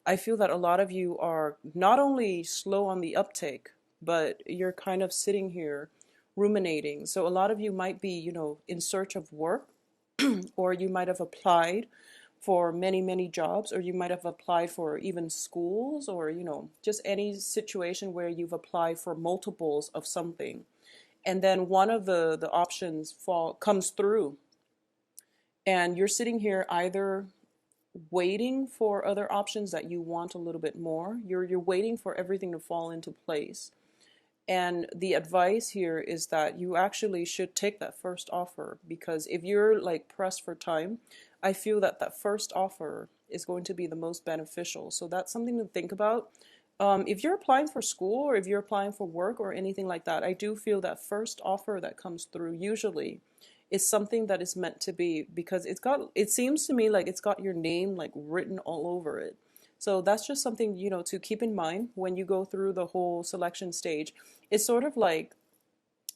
I feel that a lot of you are not only slow on the uptake, but you're kind of sitting here ruminating. So a lot of you might be, in search of work, or you might have applied for many, many jobs, or you might have applied for even schools, or, just any situation where you've applied for multiples of something. And then one of the options comes through, and you're sitting here either waiting for other options that you want a little bit more. You're waiting for everything to fall into place. And the advice here is that you actually should take that first offer, because if you're like pressed for time, I feel that that first offer is going to be the most beneficial. So that's something to think about. If you're applying for school, or if you're applying for work or anything like that, I do feel that first offer that comes through usually is something that is meant to be, because it seems to me like it's got your name like written all over it. So that's just something, to keep in mind when you go through the whole selection stage. It's sort of like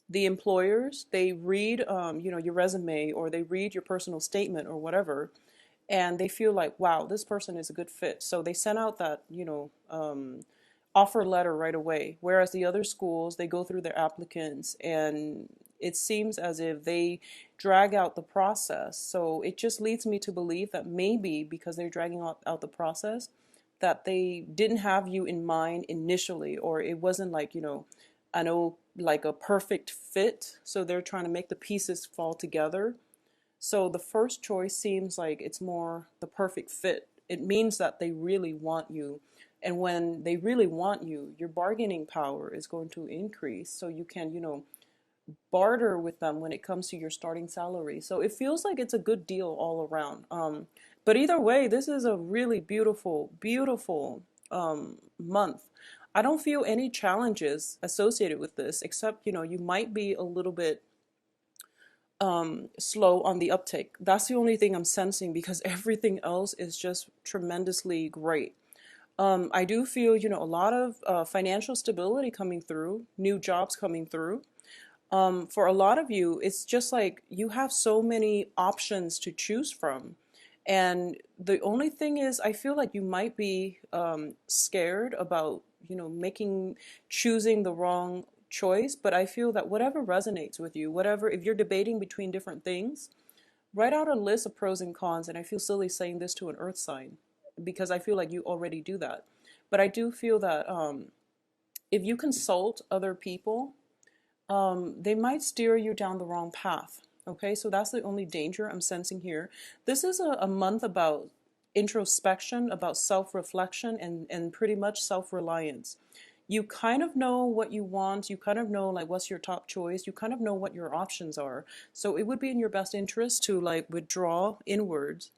the employers, they read, your resume, or they read your personal statement or whatever, and they feel like, wow, this person is a good fit. So they send out that, offer letter right away. Whereas the other schools, they go through their applicants, and it seems as if they drag out the process. So it just leads me to believe that maybe because they're dragging out the process, that they didn't have you in mind initially, or it wasn't like, I know, like a perfect fit. So they're trying to make the pieces fall together. So the first choice seems like it's more the perfect fit. It means that they really want you. And when they really want you, your bargaining power is going to increase. So you can, barter with them when it comes to your starting salary. So it feels like it's a good deal all around. But either way, this is a really beautiful, beautiful month. I don't feel any challenges associated with this, except, you might be a little bit slow on the uptake. That's the only thing I'm sensing, because everything else is just tremendously great. I do feel, a lot of financial stability coming through, new jobs coming through. For a lot of you, it's just like you have so many options to choose from. And the only thing is, I feel like you might be scared about, choosing the wrong choice. But I feel that whatever resonates with you, whatever, if you're debating between different things, write out a list of pros and cons. And I feel silly saying this to an earth sign, because I feel like you already do that. But I do feel that if you consult other people, they might steer you down the wrong path. Okay, so that's the only danger I'm sensing here. This is a month about introspection, about self-reflection, and pretty much self-reliance. You kind of know what you want, you kind of know like what's your top choice, you kind of know what your options are. So it would be in your best interest to like withdraw inwards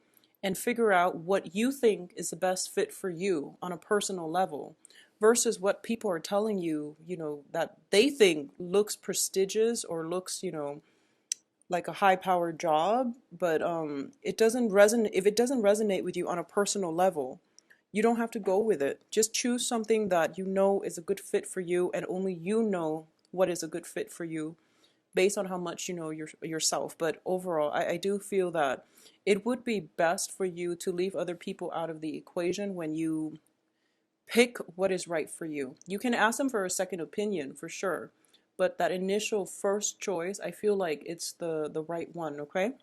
and figure out what you think is the best fit for you on a personal level, versus what people are telling you, that they think looks prestigious or looks, like a high powered job. But it doesn't resonate. If it doesn't resonate with you on a personal level, you don't have to go with it. Just choose something that you know is a good fit for you, and only you know what is a good fit for you based on how much you know yourself. But overall, I do feel that it would be best for you to leave other people out of the equation when you pick what is right for you. You can ask them for a second opinion for sure, but that initial first choice, I feel like it's the right one, okay?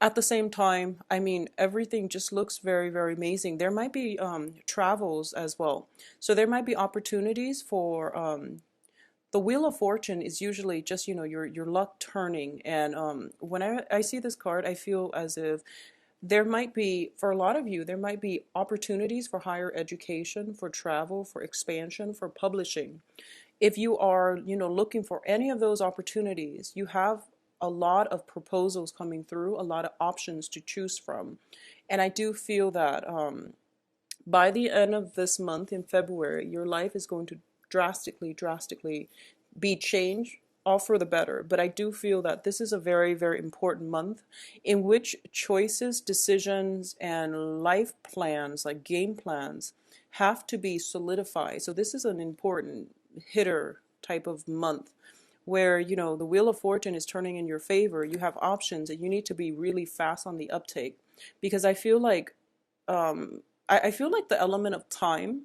At the same time, I mean, everything just looks very, very amazing. There might be travels as well. So there might be opportunities for the Wheel of Fortune is usually just, your luck turning. And when I see this card, I feel as if there might be, for a lot of you, there might be opportunities for higher education, for travel, for expansion, for publishing. If you are, looking for any of those opportunities, you have a lot of proposals coming through, a lot of options to choose from. And I do feel that by the end of this month in February, your life is going to drastically, drastically be changed, all for the better. But I do feel that this is a very, very important month in which choices, decisions, and life plans, like game plans, have to be solidified. So this is an important hitter type of month where, the Wheel of Fortune is turning in your favor. You have options, and you need to be really fast on the uptake, because I feel like I feel like the element of time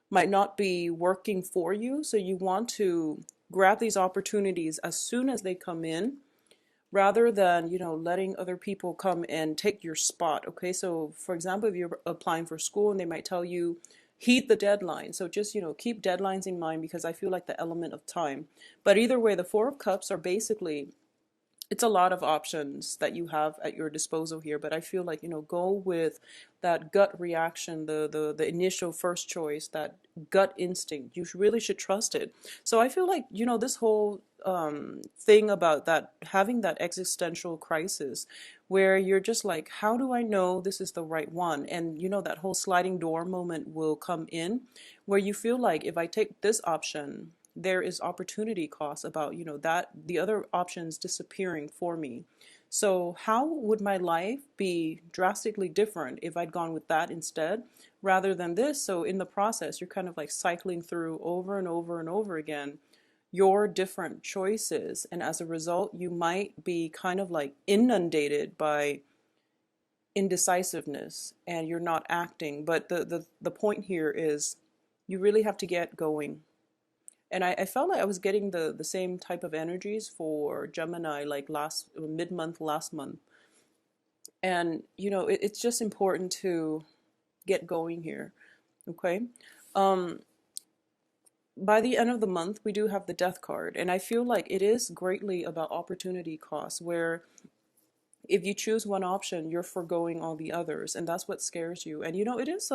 might not be working for you. So you want to grab these opportunities as soon as they come in rather than, letting other people come and take your spot. Okay. So for example, if you're applying for school and they might tell you, heed the deadline. So just, keep deadlines in mind because I feel like the element of time. But either way, the Four of Cups are basically, it's a lot of options that you have at your disposal here, but I feel like, go with that gut reaction, the initial first choice, that gut instinct. You really should trust it. So I feel like, this whole thing about that, having that existential crisis where you're just like, how do I know this is the right one? And that whole sliding door moment will come in where you feel like, if I take this option, there is opportunity cost about, that the other options disappearing for me. So how would my life be drastically different if I'd gone with that instead rather than this? So in the process, you're kind of like cycling through over and over and over again your different choices. And as a result, you might be kind of like inundated by indecisiveness and you're not acting. But the point here is you really have to get going. And I felt like I was getting the same type of energies for Gemini, like last mid-month last month. And it's just important to get going here. Okay. Um, by the end of the month, we do have the Death card, and I feel like it is greatly about opportunity cost, where if you choose one option, you're foregoing all the others, and that's what scares you. And it is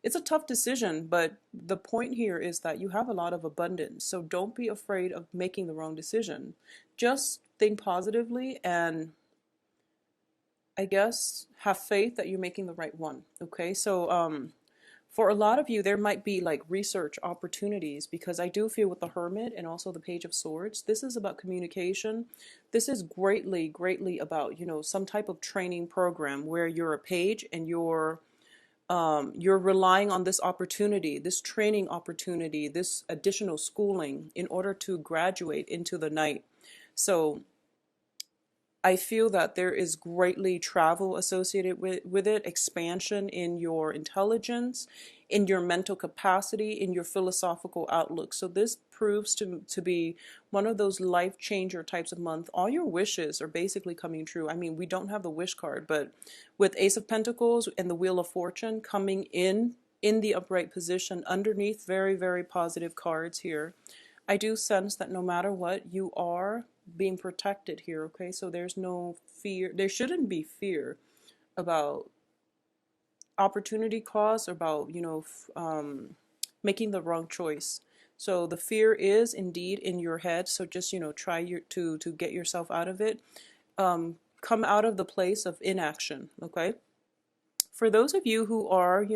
it's a tough decision, but the point here is that you have a lot of abundance. So don't be afraid of making the wrong decision. Just think positively and I guess have faith that you're making the right one. Okay? So for a lot of you, there might be like research opportunities because I do feel with the Hermit and also the Page of Swords, this is about communication. This is greatly, greatly about, some type of training program where you're a page and you're relying on this opportunity, this training opportunity, this additional schooling in order to graduate into the night. So I feel that there is greatly travel associated with it, expansion in your intelligence, in your mental capacity, in your philosophical outlook. So this proves to be one of those life changer types of month. All your wishes are basically coming true. I mean, we don't have the wish card, but with Ace of Pentacles and the Wheel of Fortune coming in the upright position underneath, very, very positive cards here. I do sense that no matter what, you are being protected here, okay? So there's no fear. There shouldn't be fear about opportunity costs or about, making the wrong choice. So the fear is indeed in your head. So just, try to get yourself out of it. Come out of the place of inaction, okay? For those of you who are,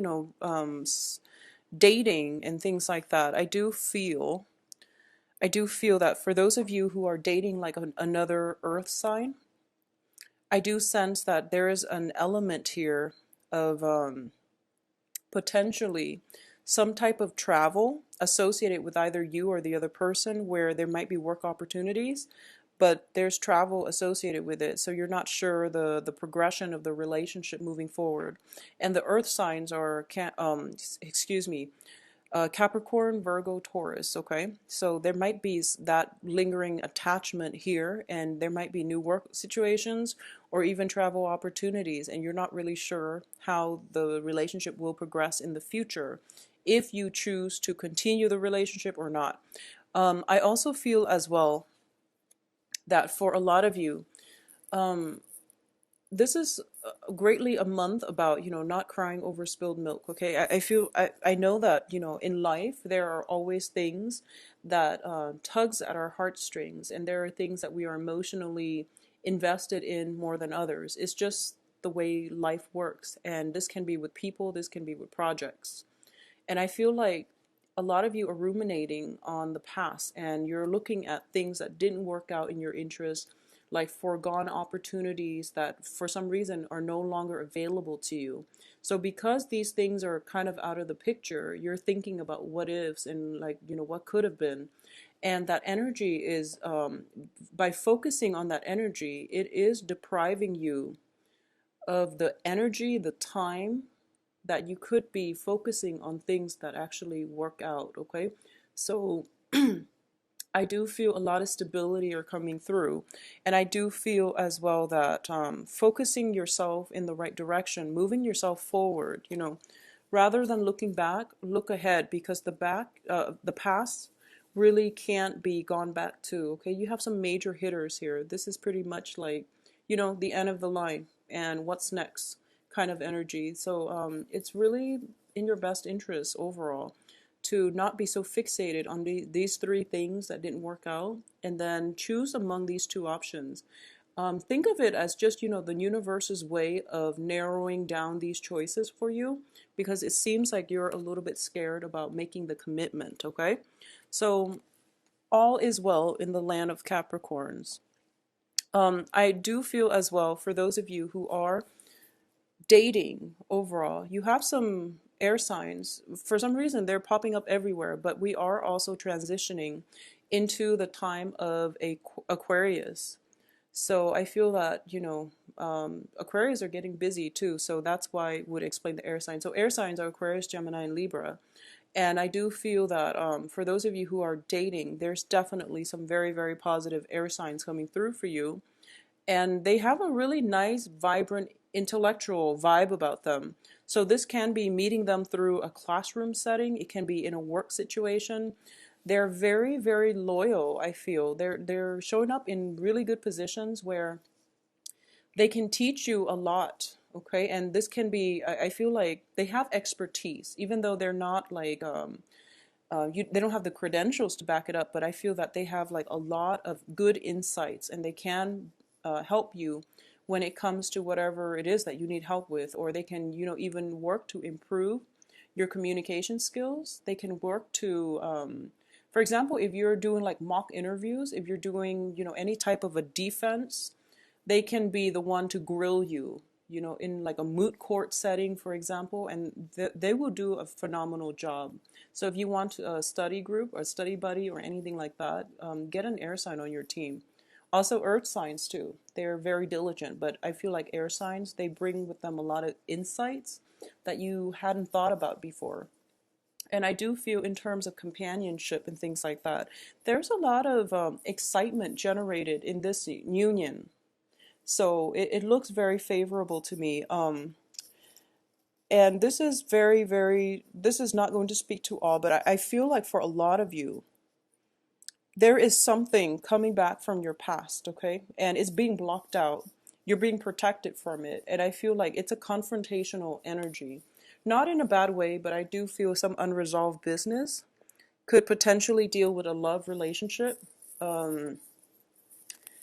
dating and things like that, I do feel that for those of you who are dating like another earth sign, I do sense that there is an element here of potentially some type of travel associated with either you or the other person where there might be work opportunities, but there's travel associated with it. So you're not sure the progression of the relationship moving forward. And the earth signs are, Capricorn, Virgo, Taurus, okay? So there might be that lingering attachment here, and there might be new work situations or even travel opportunities, and you're not really sure how the relationship will progress in the future if you choose to continue the relationship or not. I also feel as well that for a lot of you, um, this is greatly a month about not crying over spilled milk. Okay, I know that in life there are always things that tugs at our heartstrings, and there are things that we are emotionally invested in more than others. It's just the way life works, and this can be with people, this can be with projects. And I feel like a lot of you are ruminating on the past and you're looking at things that didn't work out in your interest, like foregone opportunities that for some reason are no longer available to you. So because these things are kind of out of the picture, you're thinking about what ifs and like, what could have been. And that energy is, by focusing on that energy, it is depriving you of the energy, the time, that you could be focusing on things that actually work out, okay? So I do feel a lot of stability are coming through. And I do feel as well that focusing yourself in the right direction, moving yourself forward, rather than looking back, look ahead, because the past really can't be gone back to. Okay, you have some major hitters here. This is pretty much like, the end of the line and what's next kind of energy. So it's really in your best interest overall to not be so fixated on these three things that didn't work out, and then choose among these two options. Think of it as just, the universe's way of narrowing down these choices for you, because it seems like you're a little bit scared about making the commitment, okay? So all is well in the land of Capricorns. I do feel as well, for those of you who are dating overall, you have some air signs. For some reason, they're popping up everywhere, but we are also transitioning into the time of Aquarius. So I feel that, Aquarius are getting busy too. So that's why I would explain the air signs. So air signs are Aquarius, Gemini, and Libra. And I do feel that for those of you who are dating, there's definitely some very, very positive air signs coming through for you. And they have a really nice, vibrant, intellectual vibe about them. So this can be meeting them through a classroom setting. It can be in a work situation. They're very, very loyal, I feel. They're showing up in really good positions where they can teach you a lot, okay? And this can be, I feel like they have expertise, even though they're not like, they don't have the credentials to back it up, but I feel that they have like a lot of good insights, and they can help you when it comes to whatever it is that you need help with, or they can, even work to improve your communication skills. They can work to, for example, if you're doing like mock interviews, if you're doing, any type of a defense, they can be the one to grill you, in like a moot court setting, for example, and they will do a phenomenal job. So if you want a study group or study buddy or anything like that, get an air sign on your team. Also, earth signs too. They're very diligent, but I feel like air signs, they bring with them a lot of insights that you hadn't thought about before. And I do feel in terms of companionship and things like that, there's a lot of excitement generated in this union. So it looks very favorable to me. And this is very, very, this is not going to speak to all, but I feel like for a lot of you, there is something coming back from your past, okay? And it's being blocked out. You're being protected from it. And I feel like it's a confrontational energy. Not in a bad way, but I do feel some unresolved business could potentially deal with a love relationship.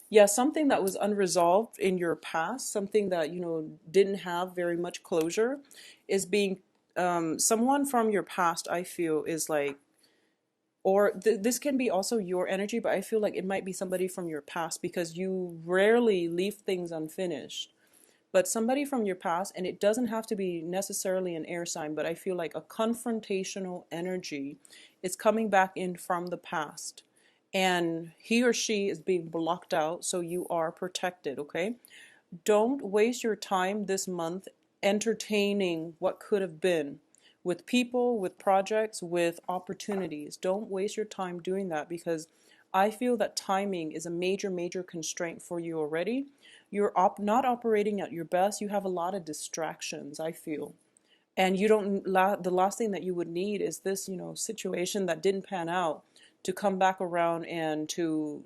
Yeah, something that was unresolved in your past, something that, didn't have very much closure, is being, someone from your past, I feel, is like, or this can be also your energy, but I feel like it might be somebody from your past, because you rarely leave things unfinished. But somebody from your past, and it doesn't have to be necessarily an air sign, but I feel like a confrontational energy is coming back in from the past. And he or she is being blocked out, so you are protected, okay? Don't waste your time this month entertaining what could have been with people, with projects, with opportunities. Don't waste your time doing that, because I feel that timing is a major, major constraint for you already. You're not operating at your best. You have a lot of distractions, I feel. And you don't, the last thing that you would need is this, situation that didn't pan out to come back around and to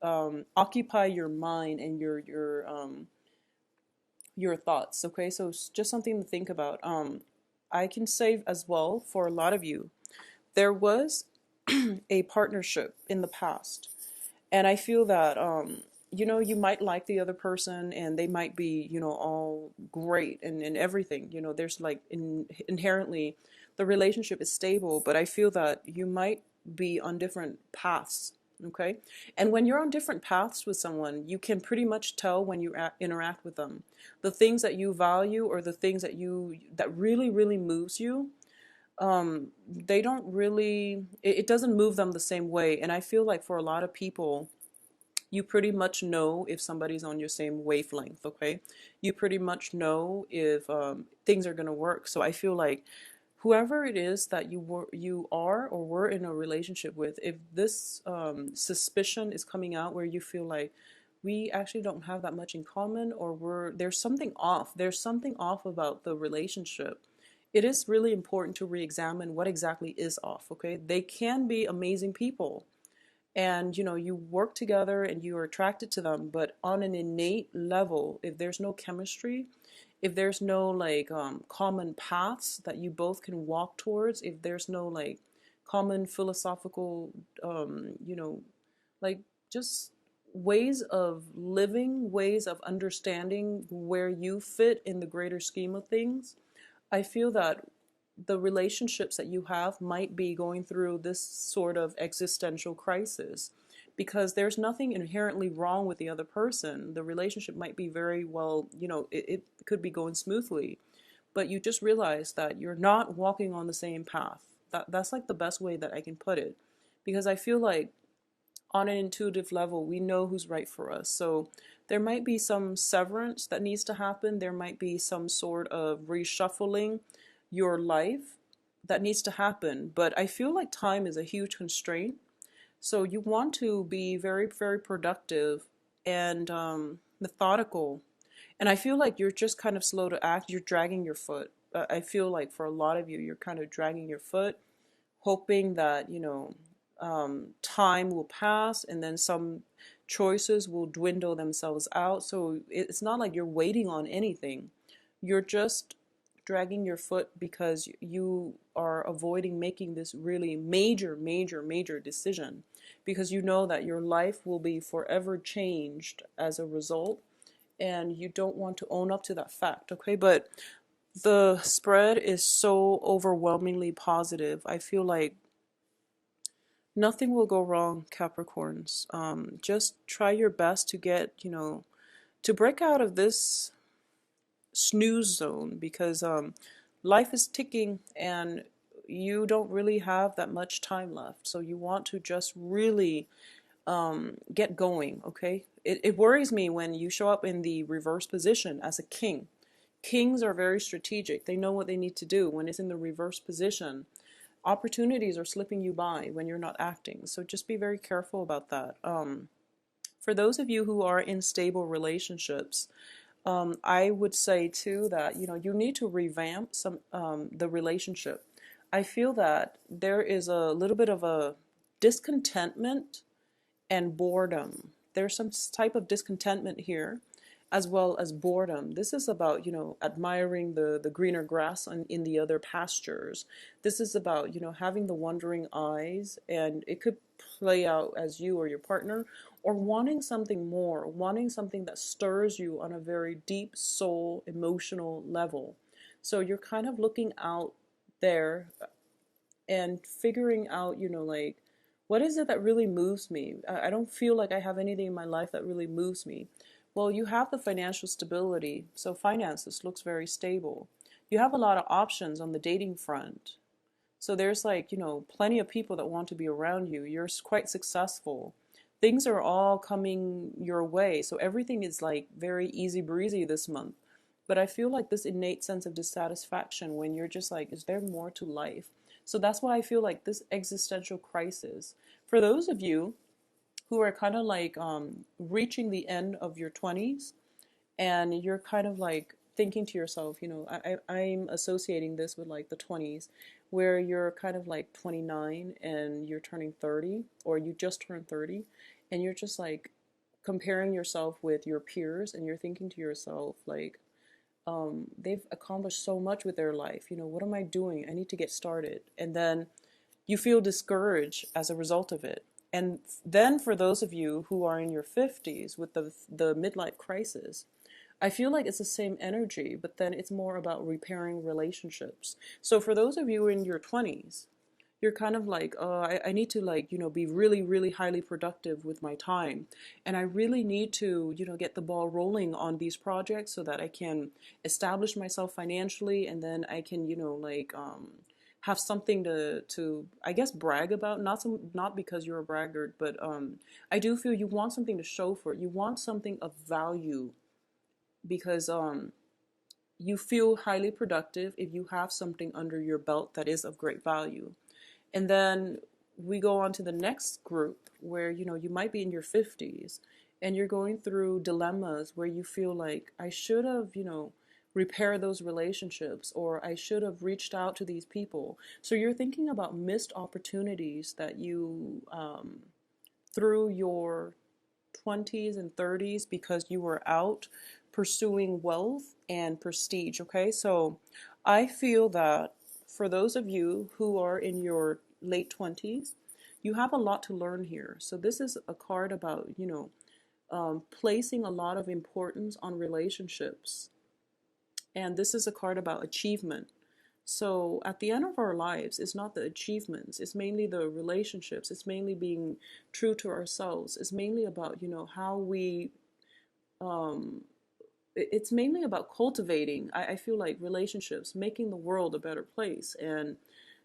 occupy your mind and your thoughts. Okay, so it's just something to think about. I can say as well, for a lot of you, there was a partnership in the past, and I feel that you might like the other person, and they might be, all great and everything. There's like inherently the relationship is stable, but I feel that you might be on different paths. Okay, and when you're on different paths with someone, you can pretty much tell when you interact with them, the things that you value, or the things that really, really moves you. They don't really, it doesn't move them the same way. And I feel like for a lot of people, You pretty much know if somebody's on your same wavelength, okay? You pretty much know if things are going to work. So I feel like whoever it is that you are or were in a relationship with, if this suspicion is coming out where you feel like we actually don't have that much in common, or there's something off. There's something off about the relationship. It is really important to re-examine what exactly is off, okay? They can be amazing people, and you work together and you are attracted to them, but on an innate level, if there's no chemistry, if there's no like common paths that you both can walk towards, if there's no like common philosophical like just ways of living, ways of understanding where you fit in the greater scheme of things, I feel that the relationships that you have might be going through this sort of existential crisis, because there's nothing inherently wrong with the other person. The relationship might be very well, it could be going smoothly, but you just realize that you're not walking on the same path. That's like the best way that I can put it, because I feel like on an intuitive level, we know who's right for us. So there might be some severance that needs to happen. There might be some sort of reshuffling your life that needs to happen. But I feel like time is a huge constraint. So you want to be very, very productive and methodical. And I feel like you're just kind of slow to act. You're dragging your foot. I feel like for a lot of you, you're kind of dragging your foot, hoping that, time will pass and then some choices will dwindle themselves out. So it's not like you're waiting on anything. You're just dragging your foot because you are avoiding making this really major, major, major decision, because you know that your life will be forever changed as a result, and you don't want to own up to that fact, okay? But the spread is so overwhelmingly positive. I feel like nothing will go wrong, Capricorns. Just try your best to get, to break out of this snooze zone, because life is ticking and you don't really have that much time left. So you want to just really get going, okay? It worries me when you show up in the reverse position as a king. Kings are very strategic. They know what they need to do. When it's in the reverse position, opportunities are slipping you by when you're not acting. So just be very careful about that. For those of you who are in stable relationships, I would say too that you need to revamp some the relationship. I feel that there is a little bit of a discontentment and boredom. There's some type of discontentment here, as well as boredom. This is about, admiring the greener grass in the other pastures. This is about, having the wandering eyes, and it could play out as you or your partner, or wanting something more, wanting something that stirs you on a very deep soul, emotional level. So you're kind of looking out there and figuring out, like, what is it that really moves me? I don't feel like I have anything in my life that really moves me. Well, you have the financial stability, so finances looks very stable. You have a lot of options on the dating front. So there's like, plenty of people that want to be around you. You're quite successful. Things are all coming your way. So everything is like very easy breezy this month. But I feel like this innate sense of dissatisfaction when you're just like, is there more to life? So that's why I feel like this existential crisis. For those of you who are kind of like reaching the end of your 20s, and you're kind of like thinking to yourself, I'm associating this with like the 20s, where you're kind of like 29 and you're turning 30, or you just turned 30, and you're just like comparing yourself with your peers, and you're thinking to yourself like, they've accomplished so much with their life. What am I doing? I need to get started. And then you feel discouraged as a result of it. And then for those of you who are in your 50s with the midlife crisis, I feel like it's the same energy, but then it's more about repairing relationships. So for those of you in your 20s, you're kind of like, I need to like, be really, really highly productive with my time. And I really need to, get the ball rolling on these projects so that I can establish myself financially, and then I can, have something to I guess brag about, not because you're a braggart, but I do feel you want something to show for it. You want something of value because you feel highly productive if you have something under your belt that is of great value. And then we go on to the next group where, you might be in your 50s and you're going through dilemmas where you feel like I should have, repair those relationships, or I should have reached out to these people. So you're thinking about missed opportunities that you, through your 20s and 30s, because you were out pursuing wealth and prestige. Okay, so I feel that for those of you who are in your late 20s, you have a lot to learn here. So this is a card about, placing a lot of importance on relationships. And this is a card about achievement. So at the end of our lives, it's not the achievements, it's mainly the relationships, it's mainly being true to ourselves, it's mainly about, how we, um, it's mainly about cultivating, I feel like, relationships, making the world a better place, and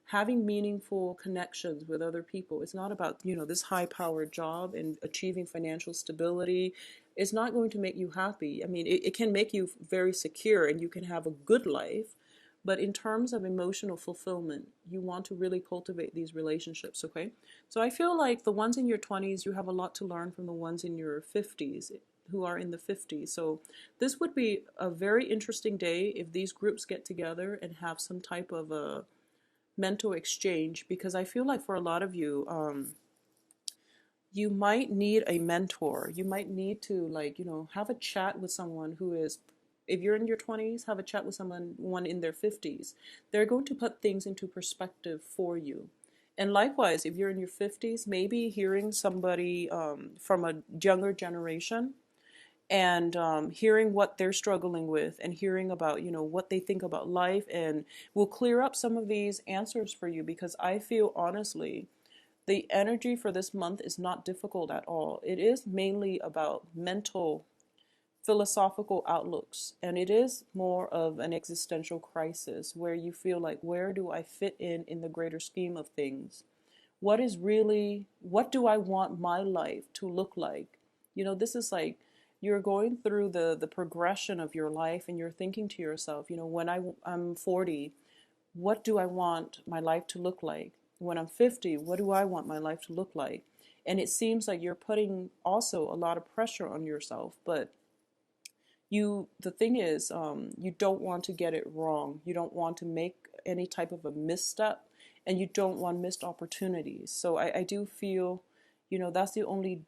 having meaningful connections with other people. It's not about, this high powered job and achieving financial stability. It's not going to make you happy. I mean, it can make you very secure and you can have a good life. But in terms of emotional fulfillment, you want to really cultivate these relationships, okay? So I feel like the ones in your 20s, you have a lot to learn from the ones in your 50s who are in the 50s. So this would be a very interesting day if these groups get together and have some type of a mental exchange, because I feel like for a lot of you, you might need a mentor. You might need to, like, have a chat with someone who is, if you're in your 20s, have a chat with someone in their 50s. They're going to put things into perspective for you. And likewise, if you're in your 50s, maybe hearing somebody from a younger generation and hearing what they're struggling with and hearing about, what they think about life, and will clear up some of these answers for you, because I feel honestly the energy for this month is not difficult at all. It is mainly about mental, philosophical outlooks, and it is more of an existential crisis where you feel like, where do I fit in the greater scheme of things? What do I want my life to look like? This is like you're going through the progression of your life and you're thinking to yourself, when I'm 40, what do I want my life to look like? When I'm 50, what do I want my life to look like? And it seems like you're putting also a lot of pressure on yourself, but the thing is, you don't want to get it wrong. You don't want to make any type of a misstep, and you don't want missed opportunities. So I do feel, that's the only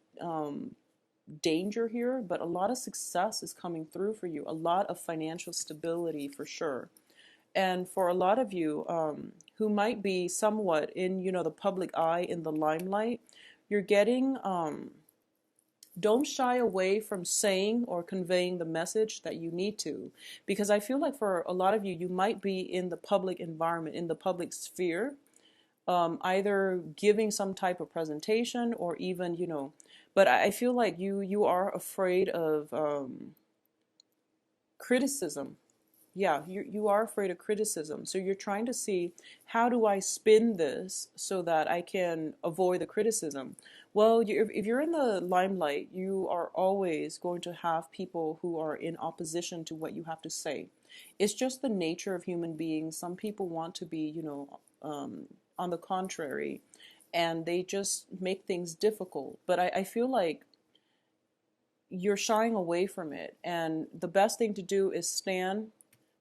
danger here, but a lot of success is coming through for you, a lot of financial stability for sure. And for a lot of you who might be somewhat in, the public eye, in the limelight, you're getting, don't shy away from saying or conveying the message that you need to. Because I feel like for a lot of you, you might be in the public environment, in the public sphere, either giving some type of presentation or even, but I feel like you are afraid of criticism. Yeah, you are afraid of criticism. So you're trying to see, how do I spin this so that I can avoid the criticism? Well, if you're in the limelight, you are always going to have people who are in opposition to what you have to say. It's just the nature of human beings. Some people want to be, on the contrary, and they just make things difficult. But I feel like you're shying away from it. And the best thing to do is stand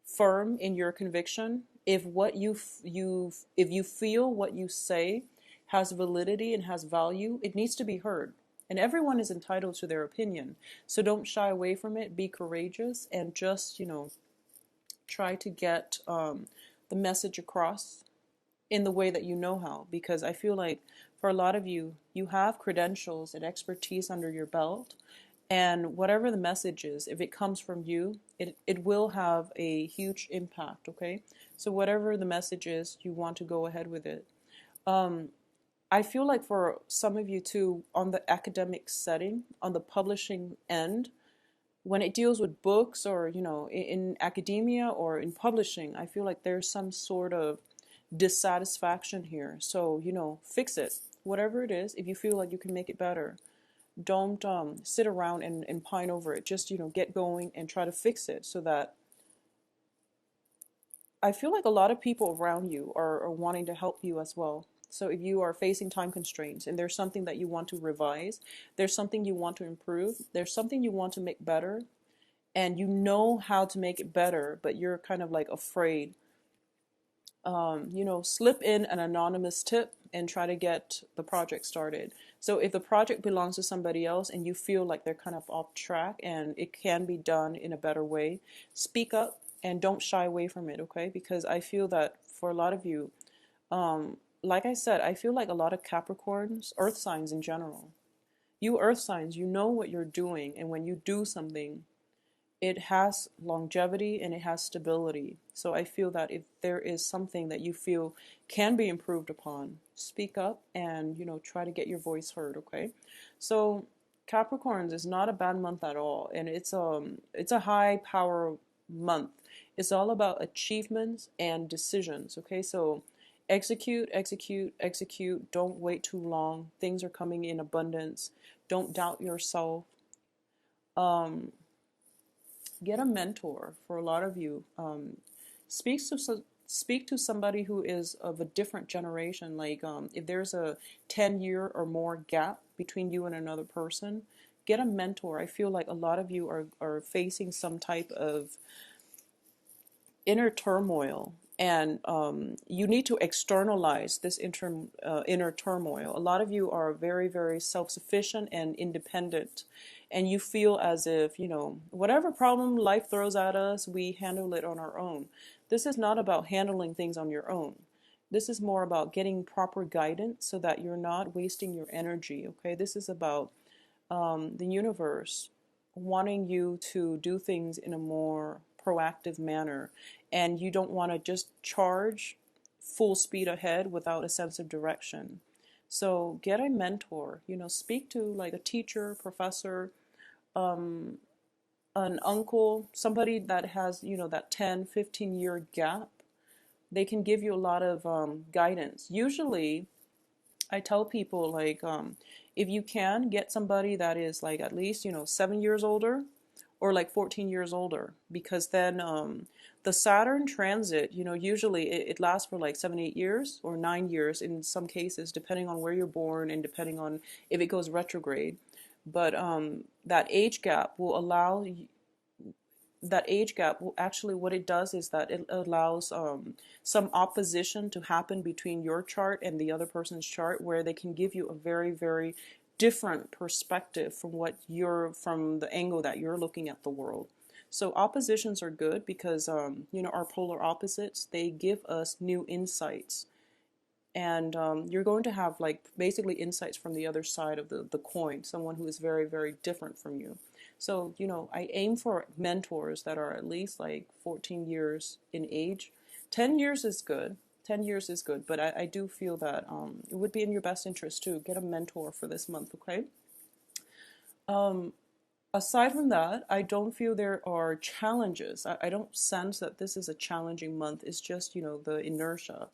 firm in your conviction. If if you feel what you say has validity and has value, it needs to be heard. And everyone is entitled to their opinion. So don't shy away from it. Be courageous and just, try to get the message across in the way that you know how. Because I feel like for a lot of you, you have credentials and expertise under your belt. And whatever the message is, if it comes from you, it will have a huge impact, okay? So whatever the message is, you want to go ahead with it. I feel like for some of you too, on the academic setting, on the publishing end, when it deals with books or, in academia or in publishing, I feel like there's some sort of dissatisfaction here. So, fix it. Whatever it is, if you feel like you can make it better, don't sit around and pine over it. Just, get going and try to fix it so that I feel like a lot of people around you are wanting to help you as well. So if you are facing time constraints and there's something that you want to revise, there's something you want to improve, there's something you want to make better, and you know how to make it better, but you're kind of like afraid, slip in an anonymous tip and try to get the project started. So if the project belongs to somebody else and you feel like they're kind of off track and it can be done in a better way, speak up and don't shy away from it, okay? Because I feel that for a lot of you, like I said, I feel like a lot of Capricorns, earth signs in general, you earth signs, you know what you're doing, and when you do something, it has longevity and it has stability. So I feel that if there is something that you feel can be improved upon, speak up and, try to get your voice heard, okay? So Capricorns is not a bad month at all, and it's a high power month. It's all about achievements and decisions, okay? So execute, execute, execute. Don't wait too long. Things are coming in abundance. Don't doubt yourself. Um, get a mentor for a lot of you. Speak to somebody who is of a different generation. Like if there's a 10-year or more gap between you and another person, get a mentor. I feel like a lot of you are facing some type of inner turmoil, and you need to externalize this inner turmoil. A lot of you are very, very self-sufficient and independent, and you feel as if, whatever problem life throws at us, we handle it on our own. This is not about handling things on your own. This is more about getting proper guidance so that you're not wasting your energy, okay? This is about the universe wanting you to do things in a more proactive manner, and you don't want to just charge full speed ahead without a sense of direction. So get a mentor, speak to like a teacher, professor, um, an uncle, somebody that has, that 10-15 year gap. They can give you a lot of guidance. Usually I tell people like if you can get somebody that is like at least 7 years older or like 14 years older, because then the Saturn transit, usually it lasts for like 7-8 years or 9 years in some cases, depending on where you're born and depending on if it goes retrograde. But that age gap will allow that age gap will actually, what it does is that it allows some opposition to happen between your chart and the other person's chart, where they can give you a very, very different perspective from the angle that you're looking at the world. So oppositions are good because our polar opposites, they give us new insights, and you're going to have like basically insights from the other side of the coin, someone who is very, very different from you. So, I aim for mentors that are at least like 14 years in age. 10 years is good. 10 years is good, but I do feel that it would be in your best interest to get a mentor for this month, okay? Um, Aside from that, I don't feel there are challenges. I don't sense that this is a challenging month. It's just, the inertia.